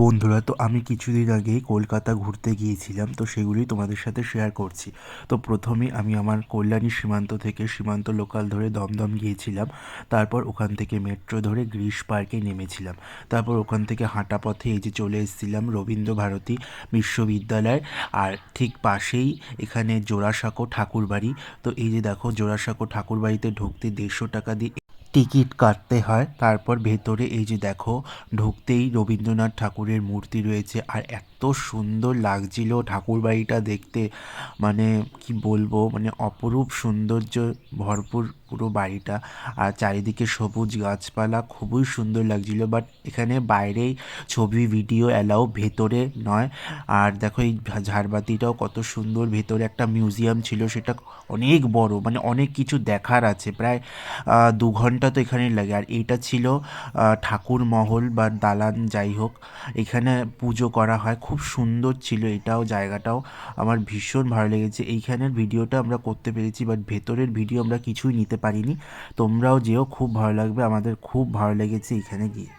বন্ধুরা, তো আমি কিছুদিন আগেই কলকাতা ঘুরতে গিয়েছিলাম, তো সেগুলি তোমাদের সাথে শেয়ার করছি। তো প্রথমেই আমি আমার কল্যাণী সীমান্ত থেকে সীমান্ত লোকাল ধরে দমদম গিয়েছিলাম। তারপর ওখান থেকে মেট্রো ধরে গ্রিস পার্কে নেমেছিলাম। তারপর ওখান থেকে হাঁটা পথে এই যে চলে এসেছিলাম রবীন্দ্রভারতী বিশ্ববিদ্যালয়। আর ঠিক পাশেই এখানে জোড়াসাঁকো ঠাকুরবাড়ি। তো এই যে দেখো, জোড়াসাঁকো ঠাকুরবাড়িতে ঢুকতে 150 টাকা দিয়ে টিকিট কাটতে হয়। তারপর ভেতরে এই যে দেখো, ঢুকতেই রবীন্দ্রনাথ ঠাকুরের মূর্তি রয়েছে। আর এত সুন্দর লাগছিল ঠাকুরবাড়িটা দেখতে, মানে কি বলবো, মানে অপরূপ সৌন্দর্য ভরপুর পুরো বাড়িটা। আর চারিদিকে সবুজ গাছপালা, খুবই সুন্দর লাগছিল। বাট এখানে বাইরেই ছবি ভিডিও অ্যালাউ, ভেতরে নয়। আর দেখো এই ঝাড়বাতিটাও কত সুন্দর। ভেতরে একটা মিউজিয়াম ছিল, সেটা অনেক বড়, মানে অনেক কিছু দেখার আছে। প্রায় 2 ঘন্টা তো এখানেই লাগে। আর এইটা ছিল ঠাকুর মহল বা দালান, যাই হোক। এখানে পুজো করা হয়, খুব সুন্দর ছিল এটাও, জায়গাটাও আমার ভীষণ ভালো লেগেছে। এইখানের ভিডিওটা আমরা করতে পেরেছি, বাট ভেতরের ভিডিও আমরা কিছুই নিতে পারিনি। তোমরাও যেও, খুব ভালো লাগবে, আমাদের খুব ভালো লেগেছে এখানে গিয়ে।